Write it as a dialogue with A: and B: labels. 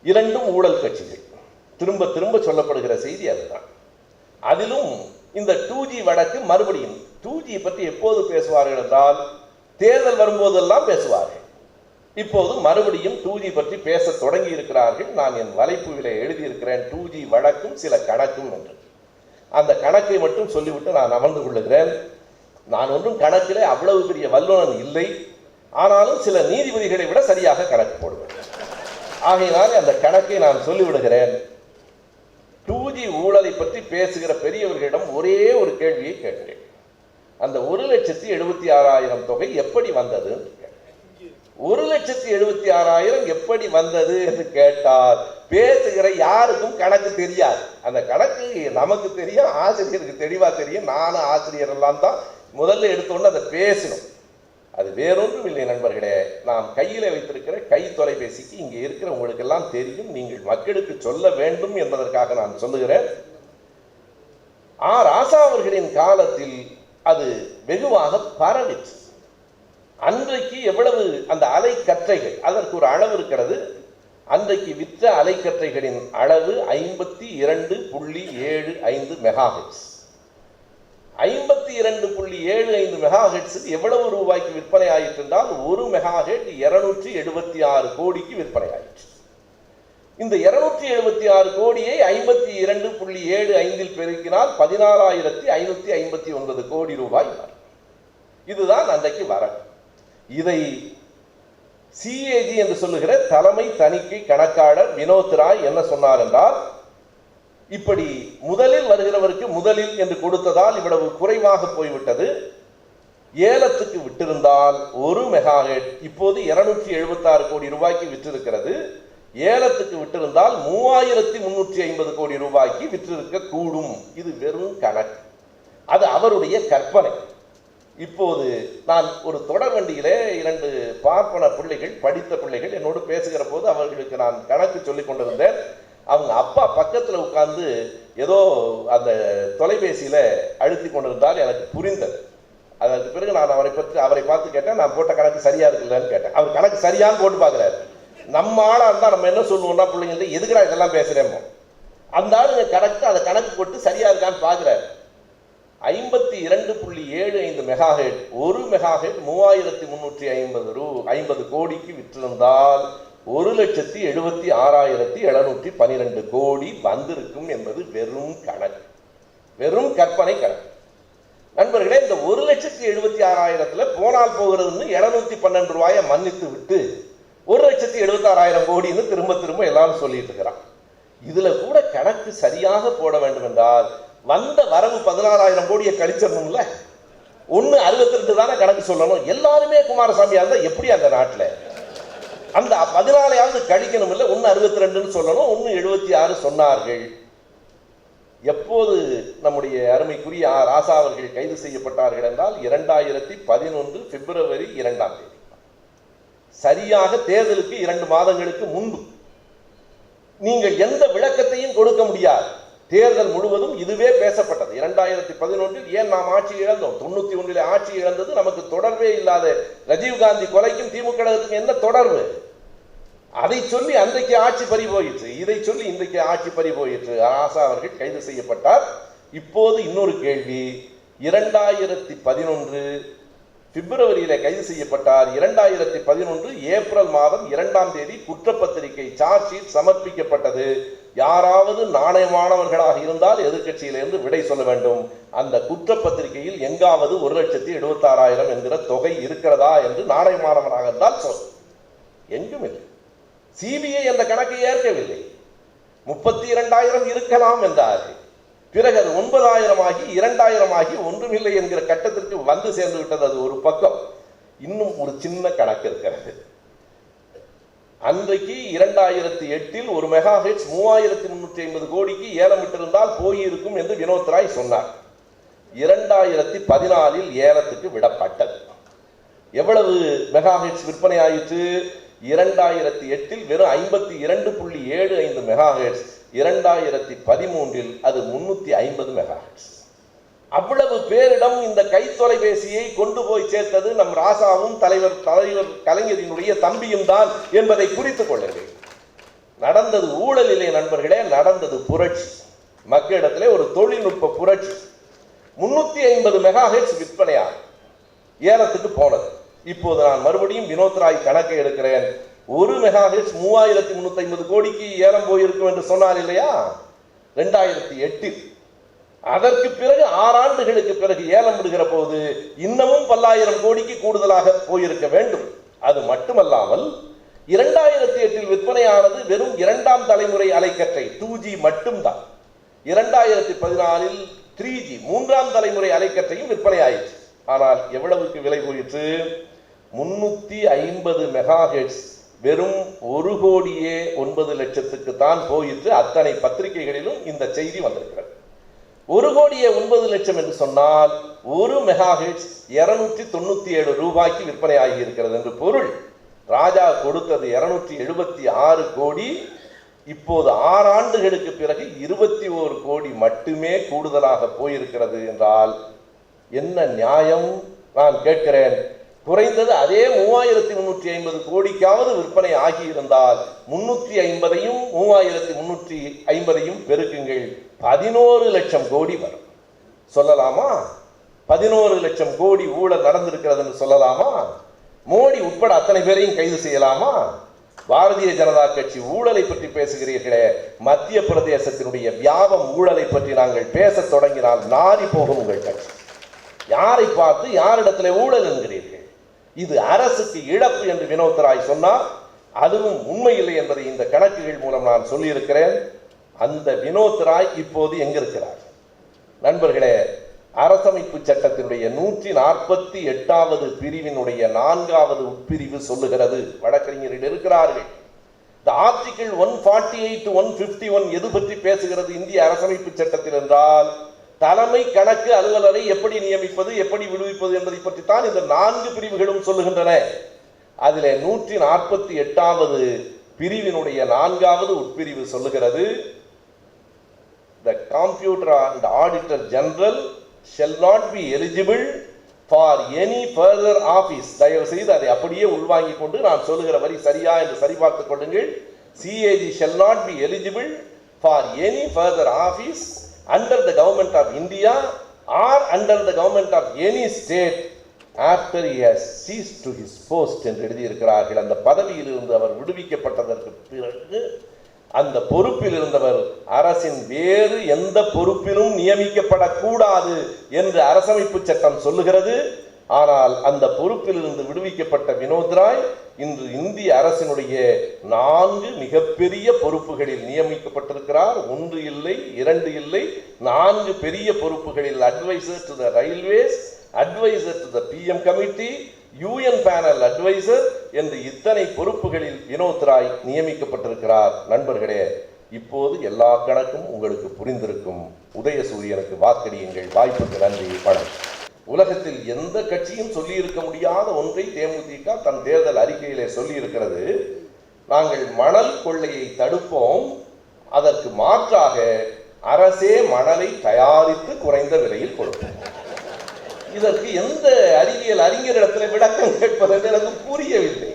A: இரண்டும் ஊழல் கட்சிகள். திரும்ப திரும்ப சொல்லப்படுகிற செய்தி அதுதான். அதிலும் இந்த 2G வழக்கு மறுபடியும் 2G பற்றி எப்போது பேசுவார்கள் என்றால் தேர்தல் வரும்போதெல்லாம் பேசுவார்கள். இப்போது மறுபடியும் 2G பற்றி பேச தொடங்கி இருக்கிறார்கள். நான் என் வலைப்புவிலே எழுதியிருக்கிறேன் 2G வழக்கும் சில கணக்கும் என்று. அந்த கணக்கை மட்டும் சொல்லிவிட்டு நான் அமர்ந்து கொள்ளுகிறேன். நான் ஒன்றும் கணக்கிலே அவ்வளவு பெரிய வல்லுநன் இல்லை, ஆனாலும் சில நீதிபதிகளை விட சரியாக கணக்கு போடுவேன். ஆகையினால் அந்த கணக்கை நான் சொல்லிவிடுகிறேன். 2G ஊழலை பற்றி பேசுகிற பெரியவர்களிடம் ஒரே ஒரு கேள்வியை கேட்கிறேன். அந்த 1,76,000 தொகை எப்படி வந்தது? 1,76,000 எப்படி வந்தது என்று கேட்டால் பேசுகிற யாருக்கும் கணக்கு தெரியாது. அந்த கணக்கு நமக்கு தெரியும், ஆசிரியருக்கு தெளிவா தெரியும். நானும் ஆசிரியர் எல்லாம் தான் முதல்ல எடுத்தோன்னு அதை பேசணும். அது வேறொன்றும் இல்லை நண்பர்களே. நாம் கையில் வைத்திருக்கிற கை தொலைபேசிக்கு இங்கே இருக்கிற உங்களுக்கு எல்லாம் தெரியும். நீங்கள் மக்களுக்கு சொல்ல வேண்டும் என்பதற்காக நான் சொல்லுகிறேன். ராசா அவர்களின் காலத்தில் அது வெகுவாக பரவிச்சு. அன்றைக்கு எவ்வளவு அந்த அலைக்கற்றைகள், அதற்கு ஒரு அளவு இருக்கிறது. அன்றைக்கு விற்ற அலைக்கற்றைகளின் அளவு 52.75 மெகாஹெர்ட்ஸ். 52.75 மெகாஹெர்ட்ஸ் எவ்வளவு ரூபாய்க்கு விற்பனை ஆயிற்று என்றால் 1 மெகாஹெர்ட்ஸ் 276 கோடிக்கு விற்பனை ஆயிற்று. இந்த 276 கோடியை 52.75 பெருக்கினால் 14,559 கோடி ரூபாய் வரும். இதுதான் அன்றைக்கு வரவு. இதை CAG என்று சொல்லுகிற தலைமை தணிக்கை கணக்காளர் வினோத் ராய் என்ன சொன்னார் என்றால், இப்படி முதலில் வருகிறவருக்கு முதலில் என்று கொடுத்ததால் இவ்வளவு குறைவாக போய்விட்டது. ஏலத்துக்கு விட்டிருந்தால் 1 மெகாஹெர்ட்ஸ் இப்போது 276 கோடி ரூபாய்க்கு விற்றிருக்கிறது. ஏலத்துக்கு விட்டிருந்தால் 3,350 கோடி ரூபாய்க்கு விற்றிருக்க கூடும். இது வெறும் கணக்கு, அது அவருடைய கற்பனை. இப்போது நான் ஒரு தொடர் வண்டியிலே 2 பார்ப்பன பிள்ளைகள், படித்த பிள்ளைகள் என்னோடு பேசுகிற போது அவர்களுக்கு நான் கணக்கு சொல்லிக் கொண்டிருந்தேன். அவங்க அப்பா பக்கத்தில் உட்கார்ந்து ஏதோ அந்த தொலைபேசியில அழுத்தி கொண்டிருந்தால் எனக்கு புரிந்தது. அதற்கு பிறகு நான் அவரை பார்த்து கேட்டேன், நான் போட்ட கணக்கு சரியா இருக்குல்லன்னு கேட்டேன். அவர் கணக்கு சரியான்னு போட்டு பார்க்குறாரு. நம்ம ஆளா இருந்தா நம்ம என்ன சொல்லுவோம்னா, பிள்ளைங்க எதுக்குடா இதெல்லாம் பேசுறேமோ, அந்த ஆளுங்க கணக்கு அதை கணக்கு போட்டு சரியா இருக்கான்னு பார்க்குறாரு. 52.75 மெகாஹெர்ட்ஸ் 1 மெகாஹெர்ட்ஸ் 3,350 கோடிக்கு விற்றிருந்தால் 1,76,712 கோடி வந்திருக்கும் என்பது வெறும் கணக்கு, வெறும் கற்பனை கணக்கு. நண்பர்களே, இந்த 1,76,000 போனால் போகிறதுன்னு 712 ரூபாயை மன்னித்து விட்டு 1,76,000 கோடின்னு திரும்ப திரும்ப எல்லாரும் சொல்லிட்டு இருக்கிறான். இதுல கூட கணக்கு சரியாக போட வேண்டும் என்றால் வந்த வரவு 14,000 கோடியை கழிச்சிடணும்ல. 1,62 தானே கணக்கு சொல்லணும். எல்லாருமே குமாரசாமியா இருந்தா எப்படி அந்த நாட்டில் அந்த 14 கழிக்கணும் இல்லை, 1,62 சொல்லணும். 1,76 சொன்னார்கள். எப்போது நம்முடைய அருமைக்குரிய ராசா அவர்கள் கைது செய்யப்பட்டார்கள் என்றால் 2011 பிப்ரவரி 2ஆம் தேதி, சரியாக தேர்தலுக்கு 2 மாதங்களுக்கு முன்பு. நீங்கள் எந்த விளக்கத்தையும் கொடுக்க முடியாது. தேர்தல் முழுவதும் இதுவே பேசப்பட்டது. 2011 ஏன் நாம் ஆட்சி இழந்தோம், 91 ஆட்சி இழந்தது நமக்கு தொடர்பே இல்லாத ராஜீவ்காந்தி கொலைக்கும் திமுக என்ன தொடர்பு, அதை சொல்லி அன்றைக்கு ஆட்சி பறி போயிற்று, இதை சொல்லி இன்றைக்கு ஆட்சி பறி போயிற்று. ராசா அவர்கள் கைது செய்யப்பட்டார். இப்போது இன்னொரு கேள்வி, 2011 பிப்ரவரியில கைது செய்யப்பட்டார். 2011 ஏப்ரல் மாதம் 2ஆம் தேதி குற்றப்பத்திரிகை சார்ஜ் ஷீட் சமர்ப்பிக்கப்பட்டது. யாராவது நாணயமானவர்களாக இருந்தால் எதிர்கட்சியிலிருந்து விடை சொல்ல வேண்டும். அந்த குற்றப்பத்திரிகையில் எங்காவது 1,76,000 என்கிற தொகை இருக்கிறதா என்று நாணயமானவராக இருந்தால் சொல். எங்கும் இல்லை. சிபிஐ அந்த கணக்கை ஏற்கவில்லை. 32,000 இருக்கலாம் என்றார்கள். பிறகு அது 9,000 ஆகி 2,000 ஆகி ஒன்றுமில்லை என்கிற கட்டத்திற்கு வந்து சேர்ந்து விட்டது. அது ஒரு பக்கம். இன்னும் ஒரு சின்ன கணக்கு இருக்கிறது. அன்றைக்கு 2008 1 மெகாஹெர்ட்ஸ் 3,350 கோடிக்கு ஏலம் விட்டிருந்தால் போயிருக்கும் என்று வினோத் ராய் சொன்னார். 2014 ஏலத்துக்கு விடப்பட்டது. எவ்வளவு மெகாஹெர்ட்ஸ் விற்பனை ஆயிற்று? 2008 வெறும் 52.75 மெகாஹெர்ட்ஸ். 2013 அது 350 மெகாஹெர்ட்ஸ். அவ்வளவு பேரிடம் இந்த கைத்தொலைபேசியை கொண்டு போய் சேர்த்தது நம் ராசாவும் தலைவர் கலைஞரினுடைய தம்பியும் தான் என்பதை குறித்துக் கொள்ளுங்கள். நடந்தது ஊழல் இல்லை நண்பர்களே, நடந்தது புரட்சி. மக்களிடத்திலே ஒரு தொழில்நுட்ப புரட்சி. 350 மெகாஹெர்ட்ஸ் விற்பனையா ஏலத்துக்கு போனது. இப்போது நான் மறுபடியும் வினோத் ராய் கணக்கை எடுக்கிறேன். 1 மெகாஹெர்ட்ஸ் 3350 கோடிக்கு ஏலம் போயிருக்கும் என்று சொன்னார் இல்லையா 2008. அதற்கு பிறகு 6 ஆண்டுகளுக்கு பிறகு ஏலம் விடுகிற போது இன்னமும் பல்லாயிரம் கோடிக்கு கூடுதலாக போயிருக்க வேண்டும். அது மட்டுமல்லாமல் 2008 விற்பனையானது வெறும் 2ஆம் தலைமுறை அலைக்கற்றை 2G மட்டும்தான். 2014 3G 3ஆம் தலைமுறை அலைக்கற்றையும் விற்பனை ஆயிற்று. ஆனால் எவ்வளவுக்கு விலை போயிற்று? 350 மெகாஹெர்ட்ஸ் வெறும் 1,09,00,000 தான் போயிற்று. அத்தனை பத்திரிகைகளிலும் இந்த செய்தி வந்திருக்கிறது. 1,09,00,000 என்று சொன்னால் 1 மெகாஹெர்ட்ஸ் 297 ரூபாய்க்கு விற்பனை ஆகி இருக்கிறது என்று பொருள். ராஜா கொடுத்தது 276 கோடி. இப்போது 6 ஆண்டுகளுக்கு பிறகு 21 கோடி மட்டுமே கூடுதலாக போயிருக்கிறது என்றால் என்ன நியாயம்? நான் கேட்கிறேன். குறைந்தது அதே 3,350 கோடிக்காவது விற்பனை ஆகியிருந்தால் 350ஐயும் 3,350ஐயும் பெருக்குங்கள், 11 லட்சம் கோடி வரும். சொல்லலாமா? 11 லட்சம் கோடி ஊழல் நடந்திருக்கிறது என்று சொல்லலாமா? மோடி உட்பட அத்தனை பேரையும் கைது செய்யலாமா? பாரதிய ஜனதா கட்சி ஊழலை பற்றி பேசுகிறீர்களே, மத்திய பிரதேசத்தினுடைய வியாபம் ஊழலை பற்றி நாங்கள் பேச தொடங்கினால் நாரி போகும் உங்கள் கட்சி. யாரை பார்த்து யாரிடத்துல ஊழல் என்கிறீர்கள்? இது அரசுக்கு இழப்பு என்று வினோத் ராய் சொன்னார். அதுவும் உண்மையில்லை என்பதை இந்த கணக்குகள் மூலம் நான் சொல்லியிருக்கிறேன். அந்த வினோத் ராய் இப்போது எங்கிருக்கிறார்? நண்பர்களே, அரசமைப்பு சட்டத்தினுடைய 148வது பிரிவினுடைய 4வது உட்பிரிவு சொல்லுகிறது, வழக்கறிஞர்கள் இருக்கிறார்கள், இந்த ஆர்டிகிள் 148 to 151 எது பற்றி பேசுகிறது இந்திய அரசமைப்பு சட்டத்தில் என்றால், தலைமை கணக்கு அலுவலரை எப்படி நியமிப்பது, எப்படி விடுவிப்பது என்பதை பற்றித்தான் இந்த 4 பிரிவுகளும் சொல்லுகின்றன. அதில் 148வது பிரிவினுடைய 4வது உட்பிரிவு சொல்லுகிறது, the Comptroller and Auditor General shall not be eligible for any further office. தயவு செய்து அதை அப்படியே உள்வாங்கிக் கொண்டு நான் சொல்லுகிற வரி சரியா என்று சரிபார்த்துக் கொள்ளுங்கள். CAG shall not be eligible for any further office under the government of India or under the government of any state after he has ceased to his post என்று எழுதியிருக்கிறார்கள். அந்த பதவியில் இருந்து அவர் விடுவிக்கப்பட்டதற்கு பிறகு அந்த பொறுப்பில் இருந்தவர் அரசின் வேறு எந்த பொறுப்பிலும் நியமிக்கப்படக்கூடாது என்று அரசமைப்பு சட்டம் சொல்லுகிறது. ஆனால் அந்த பொறுப்பில் இருந்து விடுவிக்கப்பட்ட வினோத் ராய் இன்று இந்திய அரசினுடைய 4 மிகப்பெரிய பொறுப்புகளில் நியமிக்கப்பட்டிருக்கிறார். 1 இல்லை, 2 இல்லை, 4 பெரிய பொறுப்புகளில் adviser to the railways, adviser to the PM committee, UN panel adviser என்று இத்தனை பொறுப்புகளில் வினோத் ராய் நியமிக்கப்பட்டிருக்கிறார். நண்பர்களே, இப்போது எல்லா கணக்கும் உங்களுக்கு புரிந்திருக்கும். உதயசூரியனுக்கு வாக்களியுங்கள். வாய்ப்புக்கு நன்றி, வணக்கம். உலகத்தில் எந்த கட்சியும் சொல்லியிருக்க முடியாத ஒன்றை தேமுதிக தன் தேர்தல் அறிக்கையிலே சொல்லியிருக்கிறது. நாங்கள் மணல் கொள்ளையை தடுப்போம், அதற்கு மாற்றாக அரசே மணலை தயாரித்து குறைந்த விலையில் கொடுப்போம். இதற்கு எந்த அறிவியல் அறிஞரிடத்தில் விளக்கம் கேட்பது என்று எனக்கு புரியவில்லை.